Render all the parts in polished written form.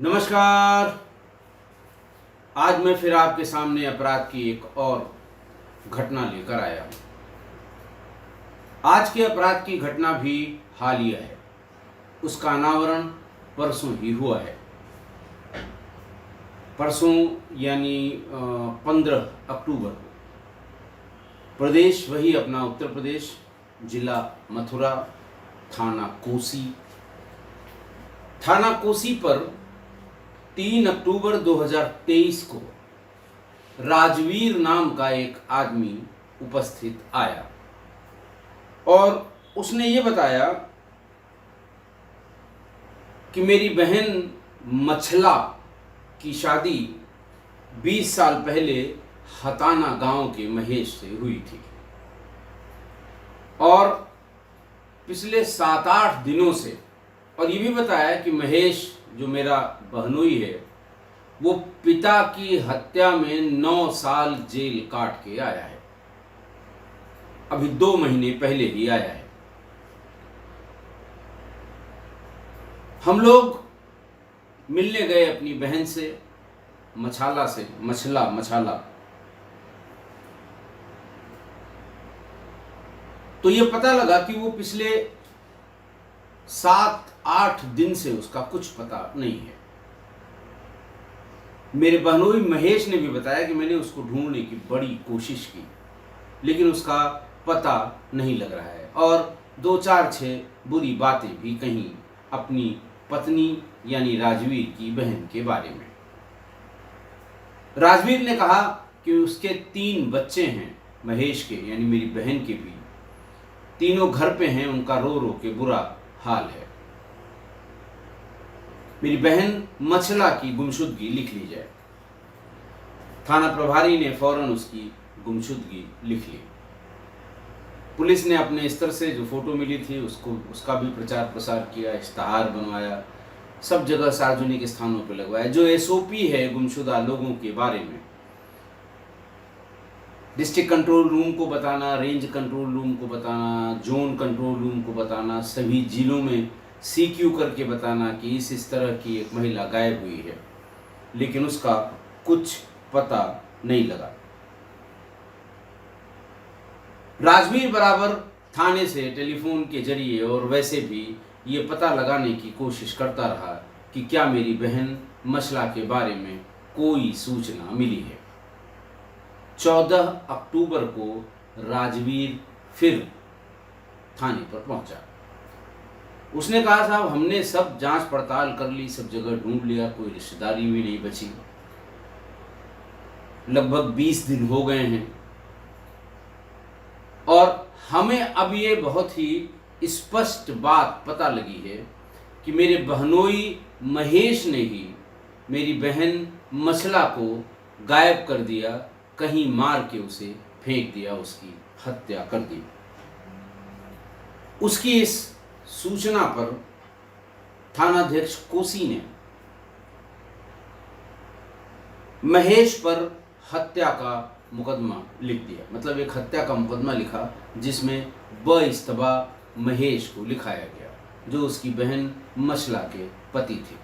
नमस्कार। आज मैं फिर आपके सामने अपराध की एक और घटना लेकर आया हूँ। आज के अपराध की घटना भी हालिया है। उसका अनावरण परसों ही हुआ है। परसों यानी 15 अक्टूबर को प्रदेश वही अपना उत्तर प्रदेश, जिला मथुरा, थाना कोसी पर 3 अक्टूबर 2023 को राजवीर नाम का एक आदमी उपस्थित आया और उसने ये बताया कि मेरी बहन मछला की शादी 20 साल पहले हताना गांव के महेश से हुई थी और पिछले 7-8 दिनों से, और ये भी बताया कि महेश जो मेरा बहनोई है वो पिता की हत्या में 9 साल जेल काट के आया है। अभी 2 महीने पहले ही आया है। हम लोग मिलने गए अपनी बहन से, मछला। तो ये पता लगा कि वो पिछले 7-8 दिन से उसका कुछ पता नहीं है। मेरे बहनोई महेश ने भी बताया कि मैंने उसको ढूंढने की बड़ी कोशिश की लेकिन उसका पता नहीं लग रहा है और 2-4-6 बुरी बातें भी कहीं अपनी पत्नी यानी राजवीर की बहन के बारे में। राजवीर ने कहा कि उसके 3 बच्चे हैं, महेश के यानी मेरी बहन के भी। तीनों घर पे हैं, उनका रो रो के बुरा हाल है। मेरी बहन मछला की गुमशुदगी लिख ली जाए। थाना प्रभारी ने फौरन उसकी गुमशुदगी लिख ली। पुलिस ने अपने स्तर से जो फोटो मिली थी उसका भी प्रचार प्रसार किया, इश्तहार बनवाया, सब जगह सार्वजनिक स्थानों पर लगवाया। जो एसओपी है गुमशुदा लोगों के बारे में, डिस्ट्रिक्ट कंट्रोल रूम को बताना, रेंज कंट्रोल रूम को बताना, जोन कंट्रोल रूम को बताना, सभी जिलों में सीक्यू करके बताना कि इस तरह की एक महिला गायब हुई है, लेकिन उसका कुछ पता नहीं लगा। राजवीर बराबर थाने से टेलीफोन के जरिए और वैसे भी ये पता लगाने की कोशिश करता रहा कि क्या मेरी बहन मछला के बारे में कोई सूचना मिली है। 14 अक्टूबर को राजवीर फिर थाने पर पहुंचा। उसने कहा, साहब हमने सब जांच पड़ताल कर ली, सब जगह ढूंढ लिया, कोई रिश्तेदारी भी नहीं बची। लगभग 20 दिन हो गए हैं और हमें अब ये बहुत ही स्पष्ट बात पता लगी है कि मेरे बहनोई महेश ने ही मेरी बहन मछला को गायब कर दिया, कहीं मार के उसे फेंक दिया, उसकी हत्या कर दी। उसकी इस सूचना पर थानाध्यक्ष कोसी ने महेश पर हत्या का मुकदमा लिख दिया। मतलब एक हत्या का मुकदमा लिखा जिसमें बइस्तबा महेश को लिखाया गया, जो उसकी बहन मछला के पति थे।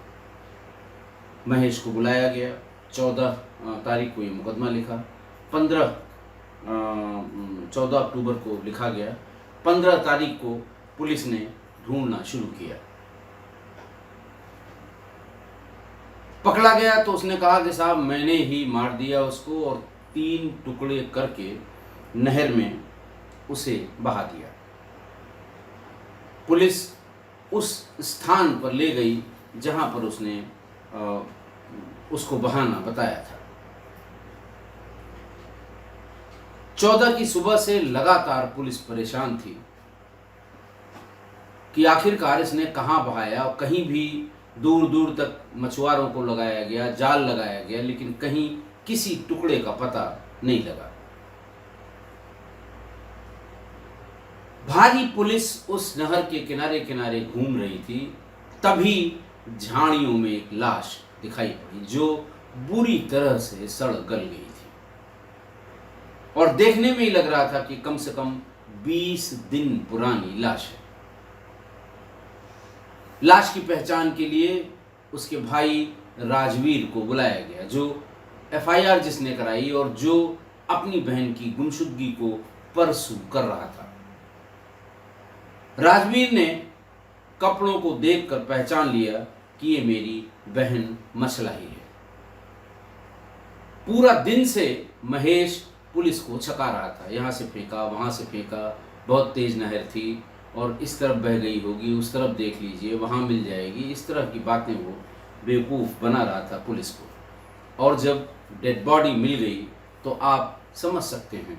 महेश को बुलाया गया, 14 तारीख को ये मुकदमा लिखा, 14 अक्टूबर को लिखा गया। 15 तारीख को पुलिस ने ढूंढना शुरू किया। पकड़ा गया तो उसने कहा कि साहब मैंने ही मार दिया उसको और 3 टुकड़े करके नहर में उसे बहा दिया। पुलिस उस स्थान पर ले गई जहां पर उसने उसको बहाना बताया था। 14 की सुबह से लगातार पुलिस परेशान थी कि आखिरकार इसने कहां बहाया, और कहीं भी दूर दूर तक मछुआरों को लगाया गया, जाल लगाया गया, लेकिन कहीं किसी टुकड़े का पता नहीं लगा। भारी पुलिस उस नहर के किनारे किनारे घूम रही थी, तभी झाड़ियों में एक लाश दिखाई पड़ी जो बुरी तरह से सड़ गल गई थी और देखने में ही लग रहा था कि कम से कम 20 दिन पुरानी लाश है। लाश की पहचान के लिए उसके भाई राजवीर को बुलाया गया, जो एफआईआर जिसने कराई और जो अपनी बहन की गुमशुदगी को परसू कर रहा था। राजवीर ने कपड़ों को देखकर पहचान लिया कि ये मेरी बहन मसला ही है। पूरा दिन से महेश पुलिस को छका रहा था, यहाँ से फेंका वहाँ से फेंका, बहुत तेज नहर थी और इस तरफ बह गई होगी, उस तरफ देख लीजिए वहाँ मिल जाएगी, इस तरह की बातें वो बेवकूफ़ बना रहा था पुलिस को। और जब डेड बॉडी मिल गई तो आप समझ सकते हैं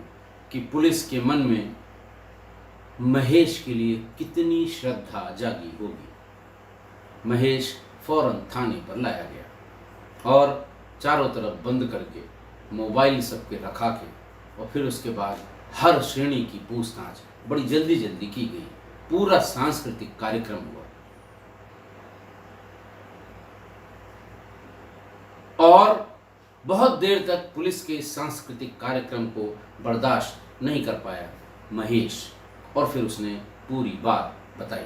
कि पुलिस के मन में महेश के लिए कितनी श्रद्धा जागी होगी। महेश फौरन थाने पर लाया गया और चारों तरफ बंद करके मोबाइल सबके रखा के और फिर उसके बाद हर श्रेणी की पूछताछ बड़ी जल्दी जल्दी की गई। पूरा सांस्कृतिक कार्यक्रम हुआ और बहुत देर तक पुलिस के सांस्कृतिक कार्यक्रम को बर्दाश्त नहीं कर पाया महेश और फिर उसने पूरी बात बताई।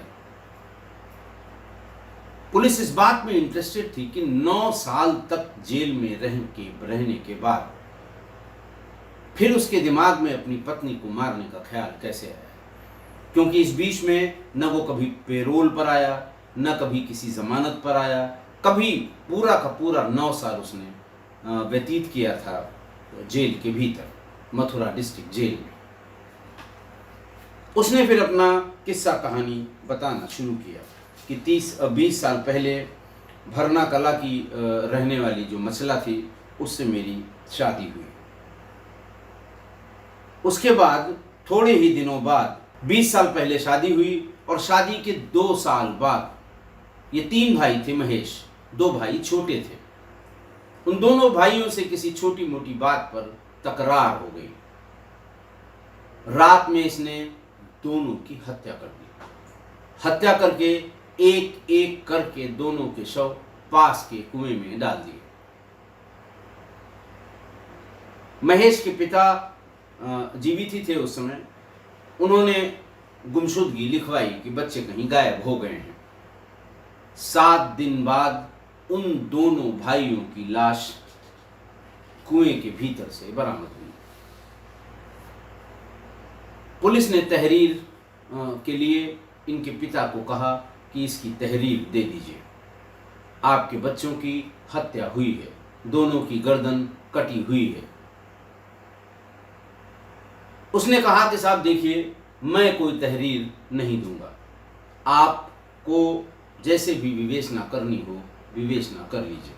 पुलिस इस बात में इंटरेस्टेड थी कि 9 साल तक जेल में रहने के बाद फिर उसके दिमाग में अपनी पत्नी को मारने का ख्याल कैसे आया, क्योंकि इस बीच में न वो कभी पेरोल पर आया, न कभी किसी जमानत पर आया, कभी पूरा का पूरा 9 साल उसने व्यतीत किया था जेल के भीतर, मथुरा डिस्ट्रिक्ट जेल में। उसने फिर अपना किस्सा कहानी बताना शुरू किया कि 20 साल पहले भरना कला की रहने वाली जो मसला थी उससे मेरी शादी हुई। उसके बाद थोड़े ही दिनों बाद 20 साल पहले शादी हुई और शादी के 2 साल बाद ये 3 भाई थे महेश, 2 भाई छोटे थे। उन दोनों भाइयों से किसी छोटी मोटी बात पर तकरार हो गई। रात में इसने दोनों की हत्या कर दी। हत्या करके एक एक करके दोनों के शव पास के कुएं में डाल दिए। महेश के पिता जीवित ही थे उस समय। उन्होंने गुमशुदगी लिखवाई कि बच्चे कहीं गायब हो गए हैं। 7 दिन बाद उन दोनों भाइयों की लाश कुएं के भीतर से बरामद हुई। पुलिस ने तहरीर के लिए इनके पिता को कहा कि इसकी तहरीर दे दीजिए, आपके बच्चों की हत्या हुई है, दोनों की गर्दन कटी हुई है। उसने कहा कि साहब देखिए, मैं कोई तहरीर नहीं दूंगा, आपको जैसे भी विवेचना करनी हो विवेचना कर लीजिए।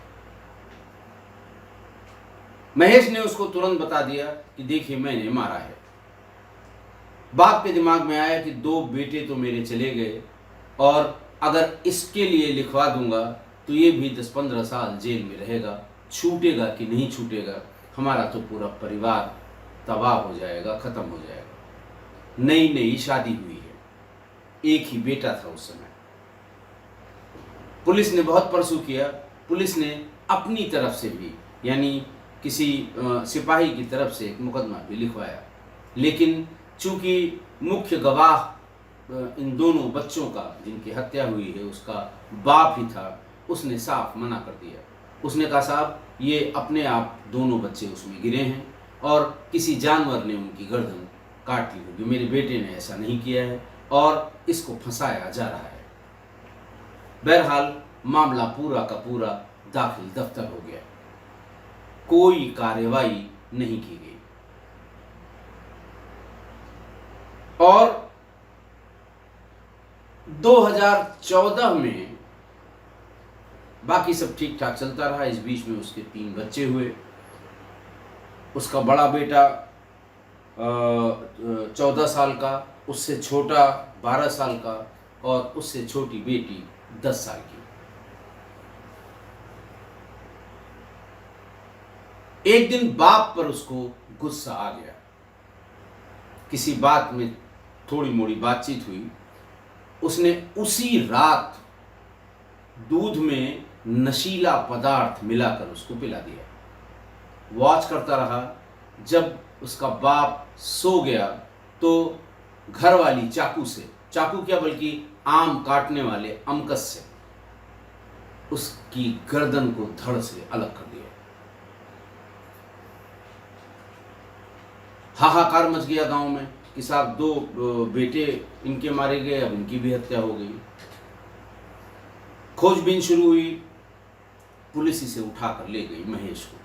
महेश ने उसको तुरंत बता दिया कि देखिए मैंने मारा है। बाप के दिमाग में आया कि 2 बेटे तो मेरे चले गए और अगर इसके लिए लिखवा दूंगा तो ये भी 10-15 साल जेल में रहेगा, छूटेगा कि नहीं छूटेगा, हमारा तो पूरा परिवार तबाह हो जाएगा, खत्म हो जाएगा। नई नई शादी हुई है, एक ही बेटा था उस समय। पुलिस ने बहुत परसू किया। पुलिस ने अपनी तरफ से भी, यानी किसी सिपाही की तरफ से एक मुकदमा भी लिखवाया, लेकिन चूंकि मुख्य गवाह इन दोनों बच्चों का जिनकी हत्या हुई है उसका बाप ही था, उसने साफ मना कर दिया। उसने कहा साहब ये अपने आप दोनों बच्चे उसमें गिरे हैं और किसी जानवर ने उनकी गर्दन काट ली होगी, मेरे बेटे ने ऐसा नहीं किया है और इसको फंसाया जा रहा है। बहरहाल मामला पूरा का पूरा दाखिल दफ्तर हो गया, कोई कार्रवाई नहीं की गई और 2014 में बाकी सब ठीक ठाक चलता रहा। इस बीच में उसके 3 बच्चे हुए। उसका बड़ा बेटा 14 साल का, उससे छोटा 12 साल का और उससे छोटी बेटी 10 साल की। एक दिन बाप पर उसको गुस्सा आ गया। किसी बात में थोड़ी मोड़ी बातचीत हुई। उसने उसी रात दूध में नशीला पदार्थ मिलाकर उसको पिला दिया। वॉच करता रहा। जब उसका बाप सो गया तो घर वाली चाकू क्या बल्कि आम काटने वाले अमकस से उसकी गर्दन को धड़ से अलग कर दिया। हाहाकार मच गया गांव में कि साहब 2 बेटे इनके मारे गए, अब इनकी भी हत्या हो गई। खोजबीन शुरू हुई, पुलिस इसे उठाकर ले गई महेश को।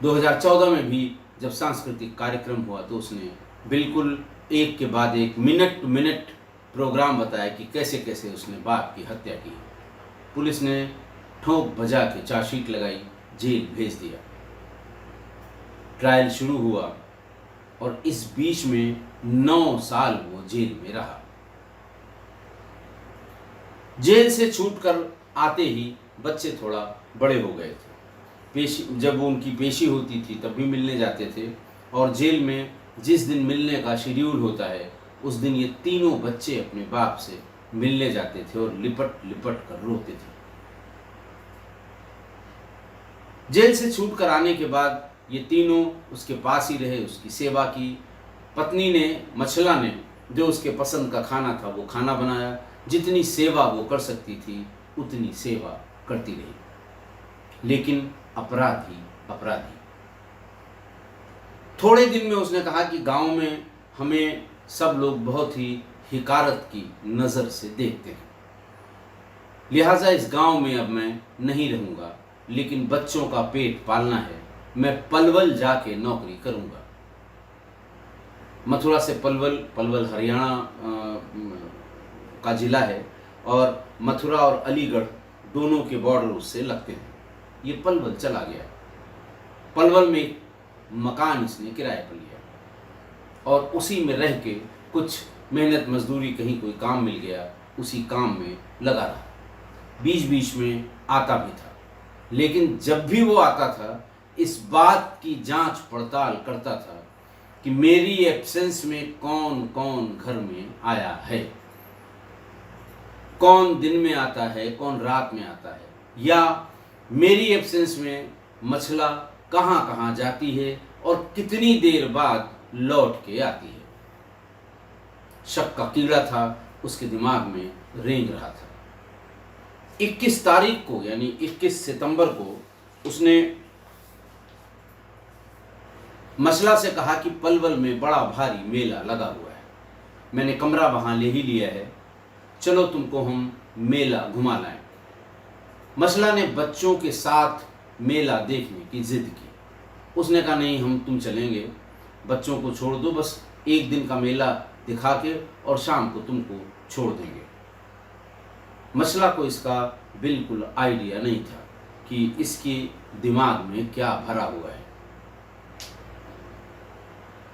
2014 में भी जब सांस्कृतिक कार्यक्रम हुआ तो उसने बिल्कुल एक के बाद एक मिनट प्रोग्राम बताया कि कैसे कैसे उसने बाप की हत्या की। पुलिस ने ठोक बजा के चार्जशीट लगाई, जेल भेज दिया। ट्रायल शुरू हुआ और इस बीच में 9 साल वो जेल में रहा। जेल से छूटकर आते ही बच्चे थोड़ा बड़े हो गए थे। जब उनकी पेशी होती थी तब भी मिलने जाते थे, और जेल में जिस दिन मिलने का शेड्यूल होता है उस दिन ये तीनों बच्चे अपने बाप से मिलने जाते थे और लिपट लिपट कर रोते थे। जेल से छूटकर आने के बाद ये तीनों उसके पास ही रहे, उसकी सेवा की। पत्नी ने, मछला ने, जो उसके पसंद का खाना था वो खाना बनाया। जितनी सेवा वो कर सकती थी उतनी सेवा करती रही, लेकिन अपराधी अपराधी। थोड़े दिन में उसने कहा कि गांव में हमें सब लोग बहुत ही हिकारत की नज़र से देखते हैं, लिहाजा इस गांव में अब मैं नहीं रहूँगा, लेकिन बच्चों का पेट पालना है, मैं पलवल जाके नौकरी करूँगा। मथुरा से पलवल हरियाणा का ज़िला है, और मथुरा और अलीगढ़ दोनों के बॉर्डर उससे लगते हैं। ये पलवल चला गया। पलवल में एक मकान इसने किराए पर लिया और उसी में रह के कुछ मेहनत मजदूरी, कहीं कोई काम मिल गया, उसी काम में लगा रहा। बीच बीच में आता भी था, लेकिन जब भी वो आता था इस बात की जांच पड़ताल करता था कि मेरी एब्सेंस में कौन कौन घर में आया है, कौन दिन में आता है, कौन रात में आता है, या मेरी एब्सेंस में मछला कहाँ कहाँ जाती है और कितनी देर बाद लौट के आती है। शक का कीड़ा था उसके दिमाग में रेंग रहा था। 21 तारीख को यानी 21 सितंबर को उसने मछला से कहा कि पलवल में बड़ा भारी मेला लगा हुआ है, मैंने कमरा वहां ले ही लिया है, चलो तुमको हम मेला घुमा लाएं। मछला ने बच्चों के साथ मेला देखने की जिद की। उसने कहा नहीं, हम तुम चलेंगे, बच्चों को छोड़ दो, बस एक दिन का मेला दिखा के और शाम को तुमको छोड़ देंगे। मछला को इसका बिल्कुल आइडिया नहीं था कि इसके दिमाग में क्या भरा हुआ है।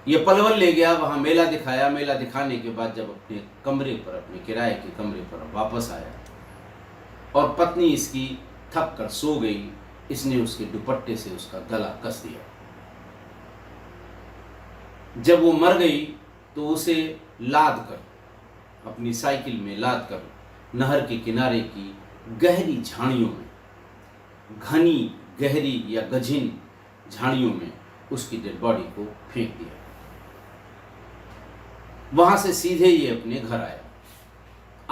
ये पलवल ले गया, वहां मेला दिखाया। मेला दिखाने के बाद जब अपने कमरे पर, अपने किराए के कमरे पर वापस आया और पत्नी इसकी थक कर सो गई, इसने उसके दुपट्टे से उसका गला कस दिया। जब वो मर गई तो उसे लाद कर, अपनी साइकिल में लाद कर नहर के किनारे की गहरी झाड़ियों में, घनी गहरी या गझिन झाड़ियों में उसकी डेड बॉडी को फेंक दिया। वहां से सीधे ये अपने घर आया।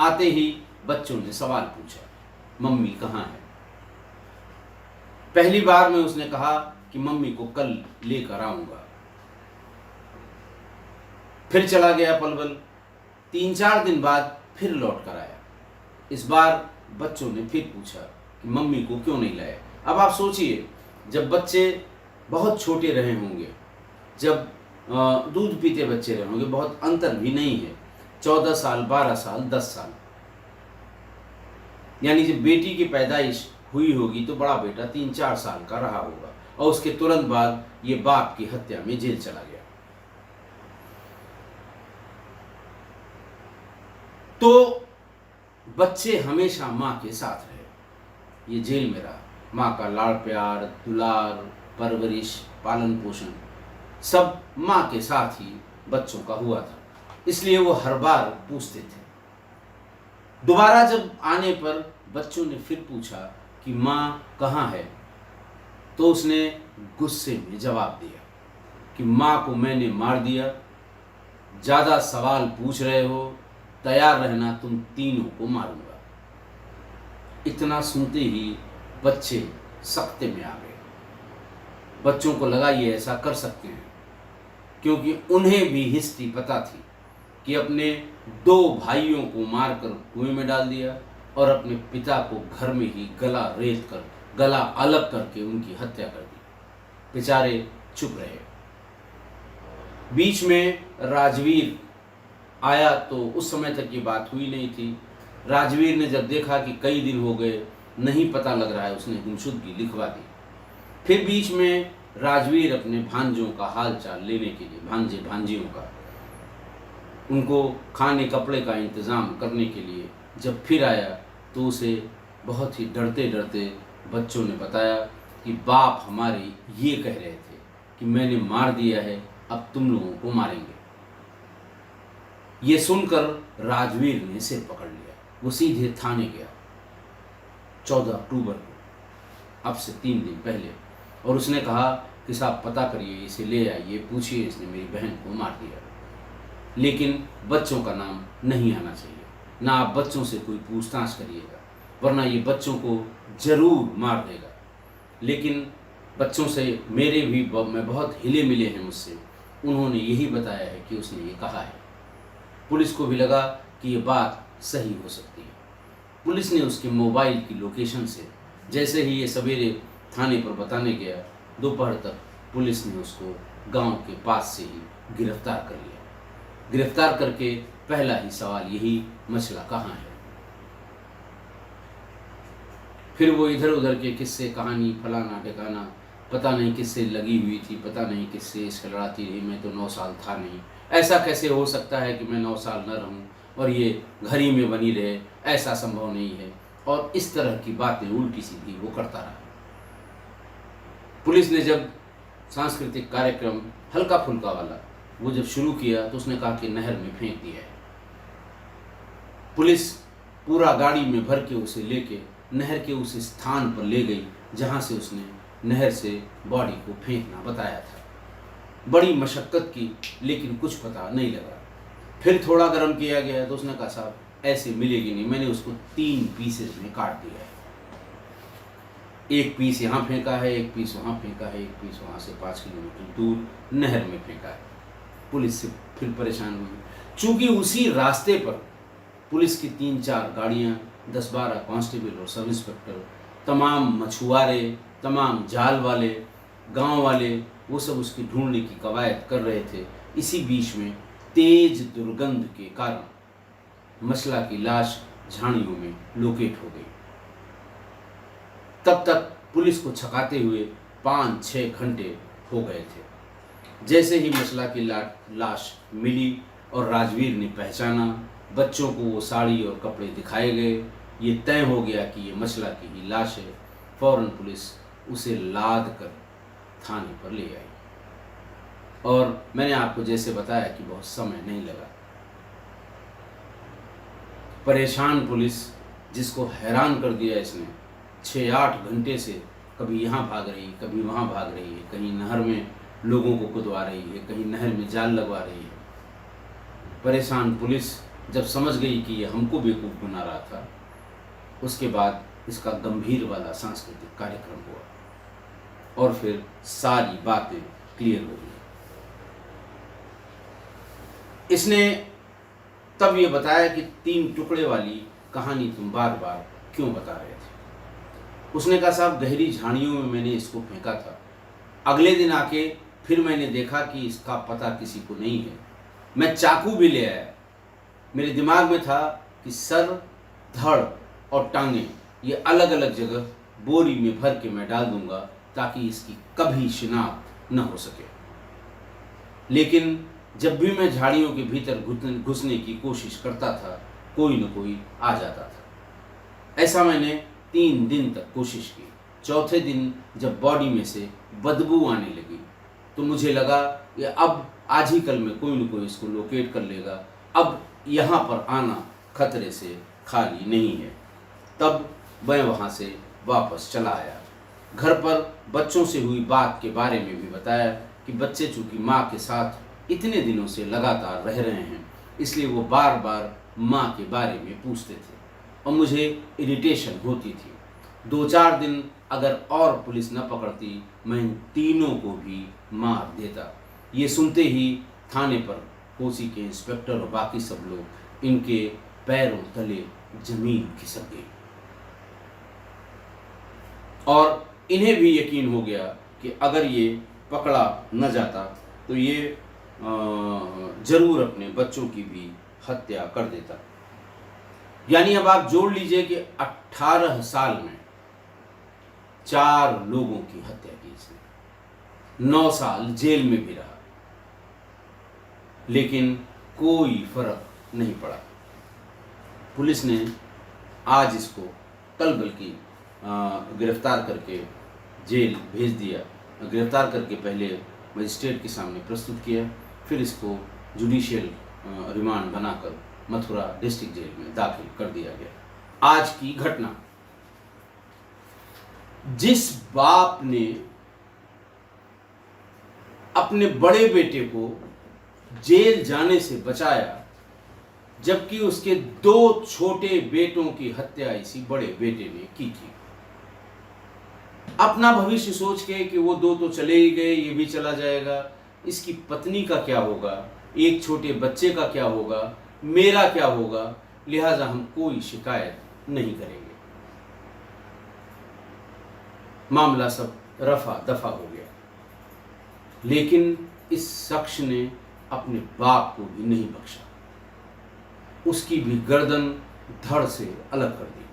आते ही बच्चों ने सवाल पूछा, मम्मी कहाँ है? पहली बार में उसने कहा कि मम्मी को कल लेकर आऊंगा। फिर चला गया पलवल। 3-4 दिन बाद फिर लौट कर आया। इस बार बच्चों ने फिर पूछा कि मम्मी को क्यों नहीं लाया। अब आप सोचिए, जब बच्चे बहुत छोटे रहे होंगे, जब दूध पीते बच्चे रहे होंगे, बहुत अंतर भी नहीं है, 14 साल, 12 साल, 10 साल, यानी जब बेटी की पैदाइश हुई होगी तो बड़ा बेटा 3-4 साल का रहा होगा, और उसके तुरंत बाद ये बाप की हत्या में जेल चला गया। तो बच्चे हमेशा माँ के साथ रहे। ये जेल में रहा, माँ का लाड़ प्यार, दुलार, परवरिश, पालन पोषण सब माँ के साथ ही बच्चों का हुआ था, इसलिए वो हर बार पूछते थे। दोबारा जब आने पर बच्चों ने फिर पूछा कि माँ कहाँ है, तो उसने गुस्से में जवाब दिया कि माँ को मैंने मार दिया, ज़्यादा सवाल पूछ रहे हो, तैयार रहना, तुम तीनों को मारूंगा। इतना सुनते ही बच्चे सख्ते में आ गए। बच्चों को लगा ये ऐसा कर सकते हैं, क्योंकि उन्हें भी हिस्ट्री पता थी कि अपने 2 भाइयों को मारकर कुएं में डाल दिया और अपने पिता को घर में ही गला रेत कर, गला अलग करके उनकी हत्या कर दी। बेचारे चुप रहे। बीच में राजवीर आया तो उस समय तक ये बात हुई नहीं थी। राजवीर ने जब देखा कि कई दिन हो गए नहीं पता लग रहा है, उसने गुमशुदगी लिखवा दी। फिर बीच में राजवीर अपने भांजों का हाल चाल लेने के लिए, भांजे भांजियों का, उनको खाने कपड़े का इंतज़ाम करने के लिए जब फिर आया तो उसे बहुत ही डरते डरते बच्चों ने बताया कि बाप हमारे ये कह रहे थे कि मैंने मार दिया है, अब तुम लोगों को मारेंगे। ये सुनकर राजवीर ने सिर पकड़ लिया। वो सीधे थाने गया 14 अक्टूबर को, अब से 3 दिन पहले, और उसने कहा कि साहब पता करिए, इसे ले आइए, पूछिए इसने मेरी बहन को मार दिया। लेकिन बच्चों का नाम नहीं आना चाहिए, ना आप बच्चों से कोई पूछताछ करिएगा, वरना ये बच्चों को जरूर मार देगा। लेकिन बच्चों से मैं बहुत हिले मिले हैं मुझसे, उन्होंने यही बताया है कि उसने ये कहा है। पुलिस को भी लगा कि ये बात सही हो सकती है। पुलिस ने उसके मोबाइल की लोकेशन से, जैसे ही ये सवेरे थाने पर बताने गया, दोपहर तक पुलिस ने उसको गांव के पास से ही गिरफ्तार कर लिया। गिरफ्तार करके पहला ही सवाल यही, मसला कहाँ है। फिर वो इधर उधर के किस्से, कहानी, फलाना ठिकाना, पता नहीं किससे लगी हुई थी, पता नहीं किससे इससे लड़ाती रही, मैं तो 9 साल था नहीं, ऐसा कैसे हो सकता है कि मैं 9 साल न रहूं और ये घर ही में बनी रहे, ऐसा संभव नहीं है, और इस तरह की बातें उल्टी सीधी वो करता रहा। पुलिस ने जब सांस्कृतिक कार्यक्रम हल्का फुल्का वाला वो जब शुरू किया तो उसने कहा कि नहर में फेंक दिया है। पुलिस पूरा गाड़ी में भर के उसे लेके नहर के उस स्थान पर ले गई जहाँ से उसने नहर से बॉडी को फेंकना बताया था। बड़ी मशक्क़त की, लेकिन कुछ पता नहीं लगा। फिर थोड़ा गर्म किया गया तो उसने कहा साहब ऐसे मिलेगी नहीं, मैंने उसको 3 पीसेस में काट दिया है, एक पीस यहाँ फेंका है, एक पीस वहाँ फेंका है, एक पीस वहाँ से 5 किलोमीटर दूर नहर में फेंका है। पुलिस से फिर परेशान हुई, चूँकि उसी रास्ते पर पुलिस की 3-4 गाड़ियाँ, 10-12 कांस्टेबल और सब इंस्पेक्टर, तमाम मछुआरे, तमाम जाल वाले, गांव वाले, वो सब उसकी ढूंढने की कवायद कर रहे थे। इसी बीच में तेज दुर्गंध के कारण मसला की लाश झाड़ियों में लोकेट हो गई। तब तक पुलिस को छकाते हुए 5-6 घंटे हो गए थे। जैसे ही मसला की लाश मिली और राजवीर ने पहचाना, बच्चों को वो साड़ी और कपड़े दिखाए गए, ये तय हो गया कि ये मसला की ही लाश है। फौरन पुलिस उसे लाद कर थाने पर ले आई, और मैंने आपको जैसे बताया कि बहुत समय नहीं लगा। परेशान पुलिस, जिसको हैरान कर दिया इसने, 6-8 घंटे से कभी यहाँ भाग रही, कभी वहाँ भाग रही है, कहीं नहर में लोगों को कुदवा रही है, कहीं नहर में जाल लगवा रही है। परेशान पुलिस जब समझ गई कि ये हमको बेवकूफ़ बना रहा था, उसके बाद इसका गंभीर वाला सांस्कृतिक कार्यक्रम हुआ और फिर सारी बातें क्लियर हो गई। इसने तब ये बताया कि 3 टुकड़े वाली कहानी तुम बार बार क्यों बता रहे थे। उसने कहा साहब गहरी झाड़ियों में मैंने इसको फेंका था, अगले दिन आके फिर मैंने देखा कि इसका पता किसी को नहीं है। मैं चाकू भी ले आया, मेरे दिमाग में था कि सर, धड़ और टांगें ये अलग अलग जगह बोरी में भर के मैं डाल दूंगा ताकि इसकी कभी शिनाख्त न हो सके। लेकिन जब भी मैं झाड़ियों के भीतर घुसने की कोशिश करता था, कोई न कोई आ जाता था। ऐसा मैंने 3 दिन तक कोशिश की। चौथे दिन जब बॉडी में से बदबू आने लगी तो मुझे लगा कि अब आज ही कल में कोई न कोई इसको लोकेट कर लेगा, अब यहाँ पर आना खतरे से खाली नहीं है। तब मैं वहाँ से वापस चला आया। घर पर बच्चों से हुई बात के बारे में भी बताया कि बच्चे चूँकि माँ के साथ इतने दिनों से लगातार रह रहे हैं, इसलिए वो बार बार माँ के बारे में पूछते थे। और मुझे इरिटेशन होती थी। 2-4 दिन अगर और पुलिस न पकड़ती, मैं इन तीनों को भी मार देता। ये सुनते ही थाने पर कोसी के इंस्पेक्टर और बाकी सब लोग इनके पैरों तले जमीन खिसक गई और इन्हें भी यकीन हो गया कि अगर ये पकड़ा न जाता तो ये जरूर अपने बच्चों की भी हत्या कर देता। यानी अब आप जोड़ लीजिए कि 18 साल में 4 लोगों की हत्या की इसने, 9 साल जेल में भी रहा, लेकिन कोई फर्क नहीं पड़ा। पुलिस ने आज इसको कल बल्कि गिरफ्तार करके जेल भेज दिया। गिरफ्तार करके पहले मजिस्ट्रेट के सामने प्रस्तुत किया, फिर इसको जुडिशियल रिमांड बनाकर मथुरा डिस्ट्रिक्ट जेल में दाखिल कर दिया गया। आज की घटना, जिस बाप ने अपने बड़े बेटे को जेल जाने से बचाया, जबकि उसके 2 छोटे बेटों की हत्या इसी बड़े बेटे ने की थी। अपना भविष्य सोच के कि वो 2 तो चले ही गए, ये भी चला जाएगा, इसकी पत्नी का क्या होगा, एक छोटे बच्चे का क्या होगा, मेरा क्या होगा, लिहाजा हम कोई शिकायत नहीं करेंगे। मामला सब रफा दफा हो गया, लेकिन इस शख्स ने अपने बाप को भी नहीं बख्शा, उसकी भी गर्दन धड़ से अलग कर दी।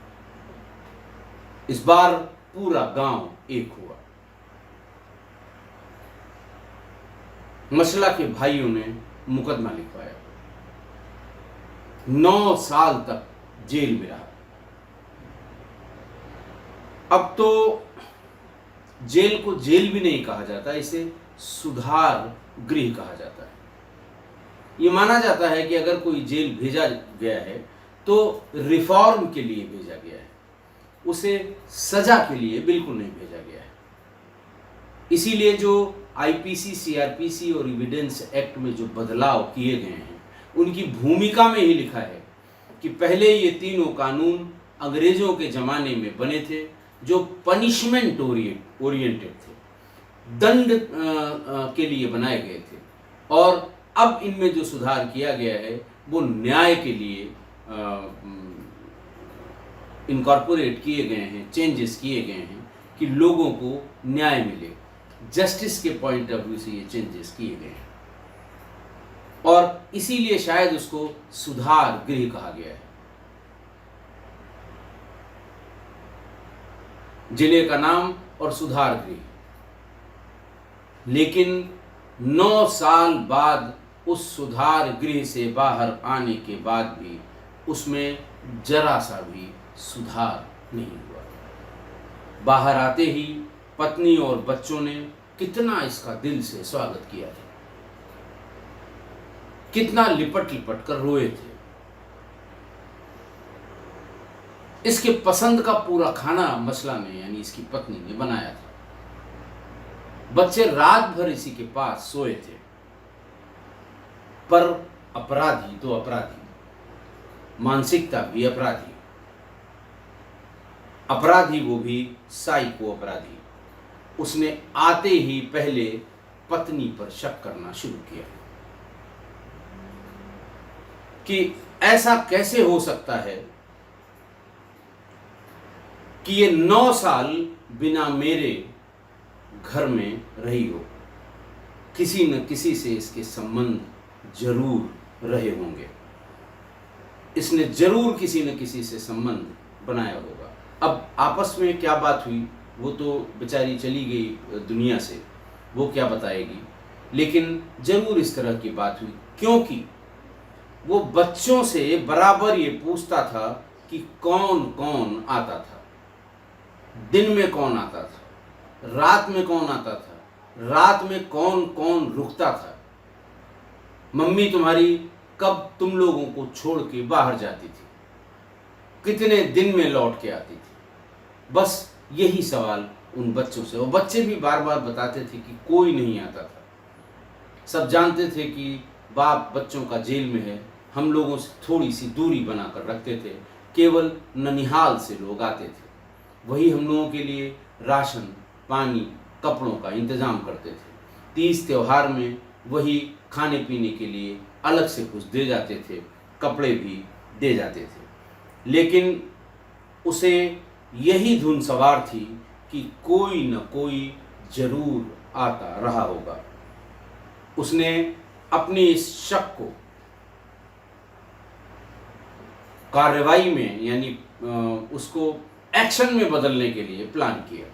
इस बार पूरा गांव एक हुआ। मसला के भाइयों ने मुकदमा लिखवाया, 9 साल तक जेल में रहा। अब तो जेल को जेल भी नहीं कहा जाता, इसे सुधार गृह कहा जाता है। ये माना जाता है कि अगर कोई जेल भेजा गया है तो रिफॉर्म के लिए भेजा गया है, उसे सजा के लिए बिल्कुल नहीं भेजा गया है। इसीलिए जो आईपीसी, सीआरपीसी और एविडेंस एक्ट में जो बदलाव किए गए हैं, उनकी भूमिका में ही लिखा है कि पहले ये तीनों कानून अंग्रेजों के ज़माने में बने थे, जो पनिशमेंट ओरिएंटेड थे, दंड के लिए बनाए गए थे, और अब इनमें जो सुधार किया गया है वो न्याय के लिए इनकॉर्पोरेट किए गए हैं, चेंजेस किए गए हैं कि लोगों को न्याय मिले। जस्टिस के पॉइंट ऑफ व्यू से ये चेंजेस किए गए हैं और इसीलिए शायद उसको सुधार गृह कहा गया है। जिले का नाम और सुधार गृह, लेकिन 9 साल बाद उस सुधार गृह से बाहर आने के बाद भी उसमें जरा सा भी सुधार नहीं हुआ। बाहर आते ही पत्नी और बच्चों ने कितना इसका दिल से स्वागत किया था, कितना लिपट लिपट कर रोए थे। इसके पसंद का पूरा खाना मसला ने यानी इसकी पत्नी ने बनाया था। बच्चे रात भर इसी के पास सोए थे, पर अपराधी तो अपराधी, मानसिकता भी अपराधी, अपराधी वो भी साइको अपराधी। उसने आते ही पहले पत्नी पर शक करना शुरू किया कि ऐसा कैसे हो सकता है कि ये 9 साल बिना मेरे घर में रही हो, किसी न किसी से इसके संबंध जरूर रहे होंगे, इसने जरूर किसी न किसी से संबंध बनाया होगा। अब आपस में क्या बात हुई वो तो बेचारी चली गई दुनिया से, वो क्या बताएगी, लेकिन जरूर इस तरह की बात हुई, क्योंकि वो बच्चों से बराबर ये पूछता था कि कौन कौन आता था, दिन में कौन आता था, रात में कौन आता था, रात में कौन कौन रुकता था, मम्मी तुम्हारी कब तुम लोगों को छोड़ के बाहर जाती थी, कितने दिन में लौट के आती थी। बस यही सवाल उन बच्चों से, और बच्चे भी बार बार बताते थे कि कोई नहीं आता था। सब जानते थे कि बाप बच्चों का जेल में है, हम लोगों से थोड़ी सी दूरी बनाकर रखते थे, केवल ननिहाल से लोग आते थे। वही हम लोगों के लिए राशन, पानी, कपड़ों का इंतज़ाम करते थे। तीज त्यौहार में वही खाने पीने के लिए अलग से कुछ दे जाते थे, कपड़े भी दे जाते थे। लेकिन उसे यही धुन सवार थी कि कोई न कोई जरूर आता रहा होगा। उसने अपने इस शक को कार्रवाई में यानी उसको एक्शन में बदलने के लिए प्लान किया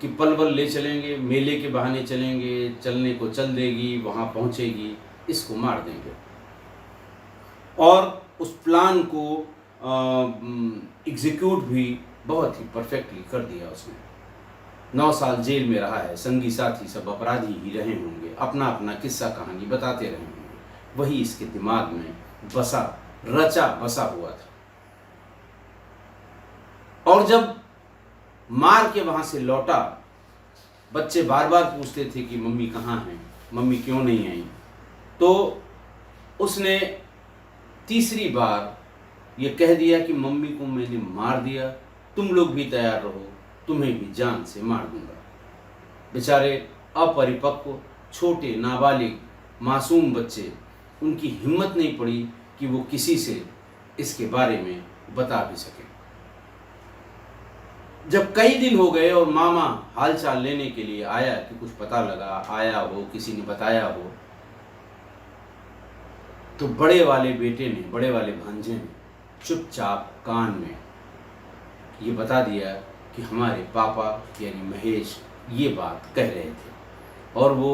कि पलवल ले चलेंगे, मेले के बहाने चलेंगे, चलने को चल देगी, वहाँ पहुँचेगी, इसको मार देंगे। और उस प्लान को एग्जीक्यूट भी बहुत ही परफेक्टली कर दिया उसने। 9 साल जेल में रहा है, संगी साथी सब अपराधी ही रहे होंगे, अपना अपना किस्सा कहानी बताते रहे होंगे, वही इसके दिमाग में बसा, रचा बसा हुआ था। और जब मार के वहां से लौटा, बच्चे बार बार पूछते थे कि मम्मी कहाँ हैं, मम्मी क्यों नहीं आई। तो उसने तीसरी बार ये कह दिया कि मम्मी को मैंने मार दिया, तुम लोग भी तैयार रहो, तुम्हें भी जान से मार दूंगा। बेचारे अपरिपक्व, छोटे, नाबालिग, मासूम बच्चे, उनकी हिम्मत नहीं पड़ी कि वो किसी से इसके बारे में बता भी सके। जब कई दिन हो गए और मामा हालचाल लेने के लिए आया कि कुछ पता लगा, आया हो, किसी ने बताया हो, तो बड़े वाले बेटे ने, बड़े वाले भांजे ने चुपचाप कान में ये बता दिया कि हमारे पापा यानी महेश ये बात कह रहे थे। और वो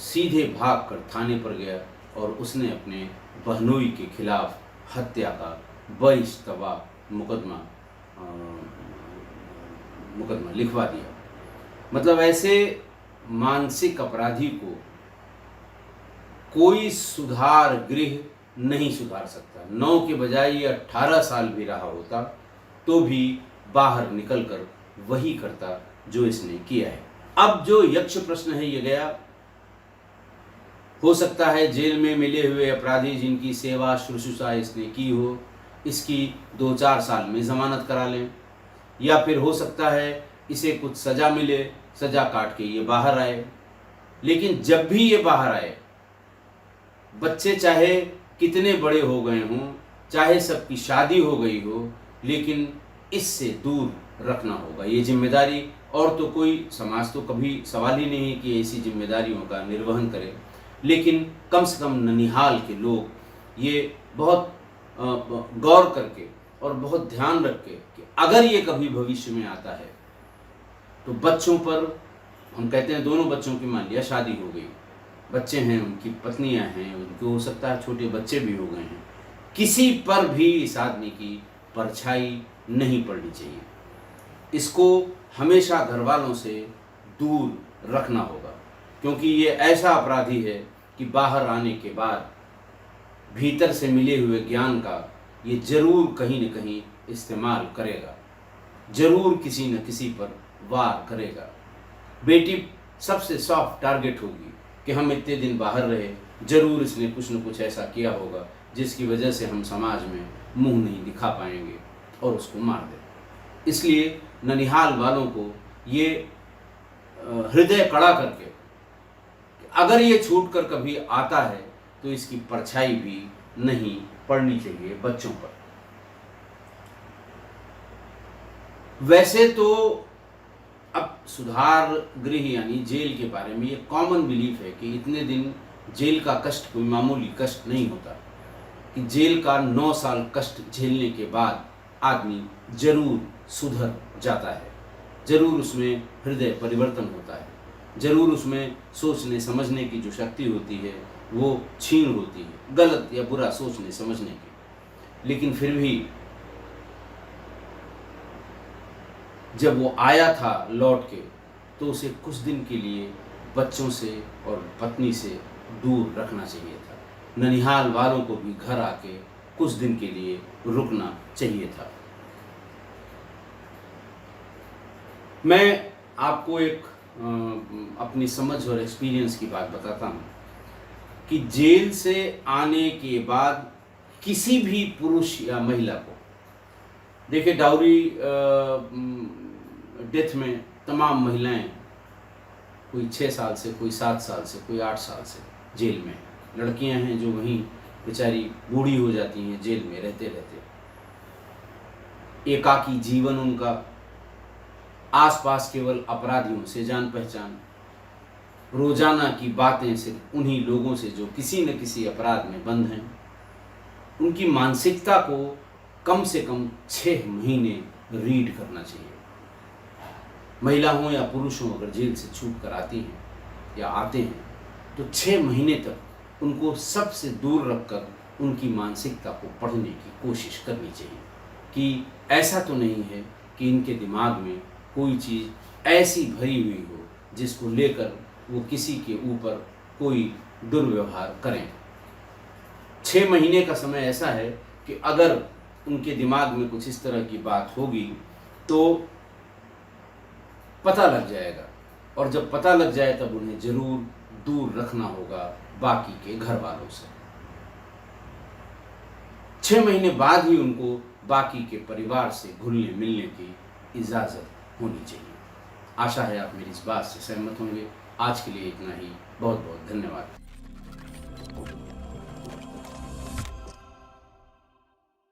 सीधे भाग कर थाने पर गया और उसने अपने बहनोई के खिलाफ हत्या का 22 तबा मुकदमा लिखवा दिया। मतलब ऐसे मानसिक अपराधी को कोई सुधार गृह नहीं सुधार सकता। 9 के बजाय ये 18 साल भी रहा होता तो भी बाहर निकलकर वही करता जो इसने किया है। अब जो यक्ष प्रश्न है ये गया। हो सकता है जेल में मिले हुए अपराधी जिनकी सेवा शुश्रूषा इसने की हो, इसकी 2-4 साल में जमानत करा लें, या फिर हो सकता है इसे कुछ सजा मिले, सजा काट के ये बाहर आए। लेकिन जब भी ये बाहर आए, बच्चे चाहे कितने बड़े हो गए हों, चाहे सबकी शादी हो गई हो, लेकिन इससे दूर रखना होगा। ये जिम्मेदारी, और तो कोई समाज तो कभी सवाल ही नहीं कि ऐसी जिम्मेदारियों का निर्वहन करे, लेकिन कम से कम ननिहाल के लोग ये बहुत गौर करके और बहुत ध्यान रख के कि अगर ये कभी भविष्य में आता है तो बच्चों पर, हम कहते हैं दोनों बच्चों की मान लिया शादी हो गई, बच्चे हैं, उनकी पत्नियां हैं, उनको हो सकता है छोटे बच्चे भी हो गए हैं, किसी पर भी इस आदमी की परछाई नहीं पड़नी चाहिए। इसको हमेशा घर वालों से दूर रखना होगा, क्योंकि ये ऐसा अपराधी है कि बाहर आने के बाद भीतर से मिले हुए ज्ञान का ये जरूर कहीं न कहीं इस्तेमाल करेगा, जरूर किसी न किसी पर वार करेगा। बेटी सबसे सॉफ्ट टारगेट होगी कि हम इतने दिन बाहर रहे, जरूर इसने कुछ न कुछ ऐसा किया होगा जिसकी वजह से हम समाज में मुंह नहीं दिखा पाएंगे और उसको मार दें। इसलिए ननिहाल वालों को ये हृदय कड़ा करके अगर ये छूट कर कभी आता है तो इसकी परछाई भी नहीं पड़नी चाहिए बच्चों पर। वैसे तो अब सुधार गृह यानी जेल के बारे में ये कॉमन बिलीफ है कि इतने दिन जेल का कष्ट कोई मामूली कष्ट नहीं होता, कि जेल का 9 साल कष्ट झेलने के बाद आदमी जरूर सुधर जाता है, जरूर उसमें हृदय परिवर्तन होता है, जरूर उसमें सोचने समझने की जो शक्ति होती है वो क्षीण होती है, गलत या बुरा सोचने समझने की। लेकिन फिर भी जब वो आया था लौट के, तो उसे कुछ दिन के लिए बच्चों से और पत्नी से दूर रखना चाहिए था। ननिहाल वालों को भी घर आके कुछ दिन के लिए रुकना चाहिए था। मैं आपको एक अपनी समझ और एक्सपीरियंस की बात बताता हूँ कि जेल से आने के बाद किसी भी पुरुष या महिला को देखिए, डाउरी डेथ में तमाम महिलाएं, कोई 6 साल से, कोई 7 साल से, कोई 8 साल से जेल में हैं। लड़कियां हैं जो वहीं बेचारी बूढ़ी हो जाती हैं जेल में रहते रहते। एकाकी जीवन उनका, आसपास केवल अपराधियों से जान पहचान, रोजाना की बातें सिर्फ उन्हीं लोगों से जो किसी न किसी अपराध में बंद हैं। उनकी मानसिकता को कम से कम 6 महीने रीड करना चाहिए। महिला हो या पुरुष हो, अगर जेल से छूट कर आती हैं या आते हैं तो 6 महीने तक उनको सबसे दूर रखकर उनकी मानसिकता को पढ़ने की कोशिश करनी चाहिए कि ऐसा तो नहीं है कि इनके दिमाग में कोई चीज़ ऐसी भरी हुई हो जिसको लेकर वो किसी के ऊपर कोई दुर्व्यवहार करें। 6 महीने का समय ऐसा है कि अगर उनके दिमाग में कुछ इस तरह की बात होगी तो पता लग जाएगा, और जब पता लग जाए तब उन्हें जरूर दूर रखना होगा बाकी के घर वालों से। 6 महीने बाद ही उनको बाकी के परिवार से घुलने मिलने की इजाज़त होनी चाहिए। आशा है आप मेरी इस बात से सहमत होंगे। आज के लिए इतना ही। बहुत बहुत धन्यवाद।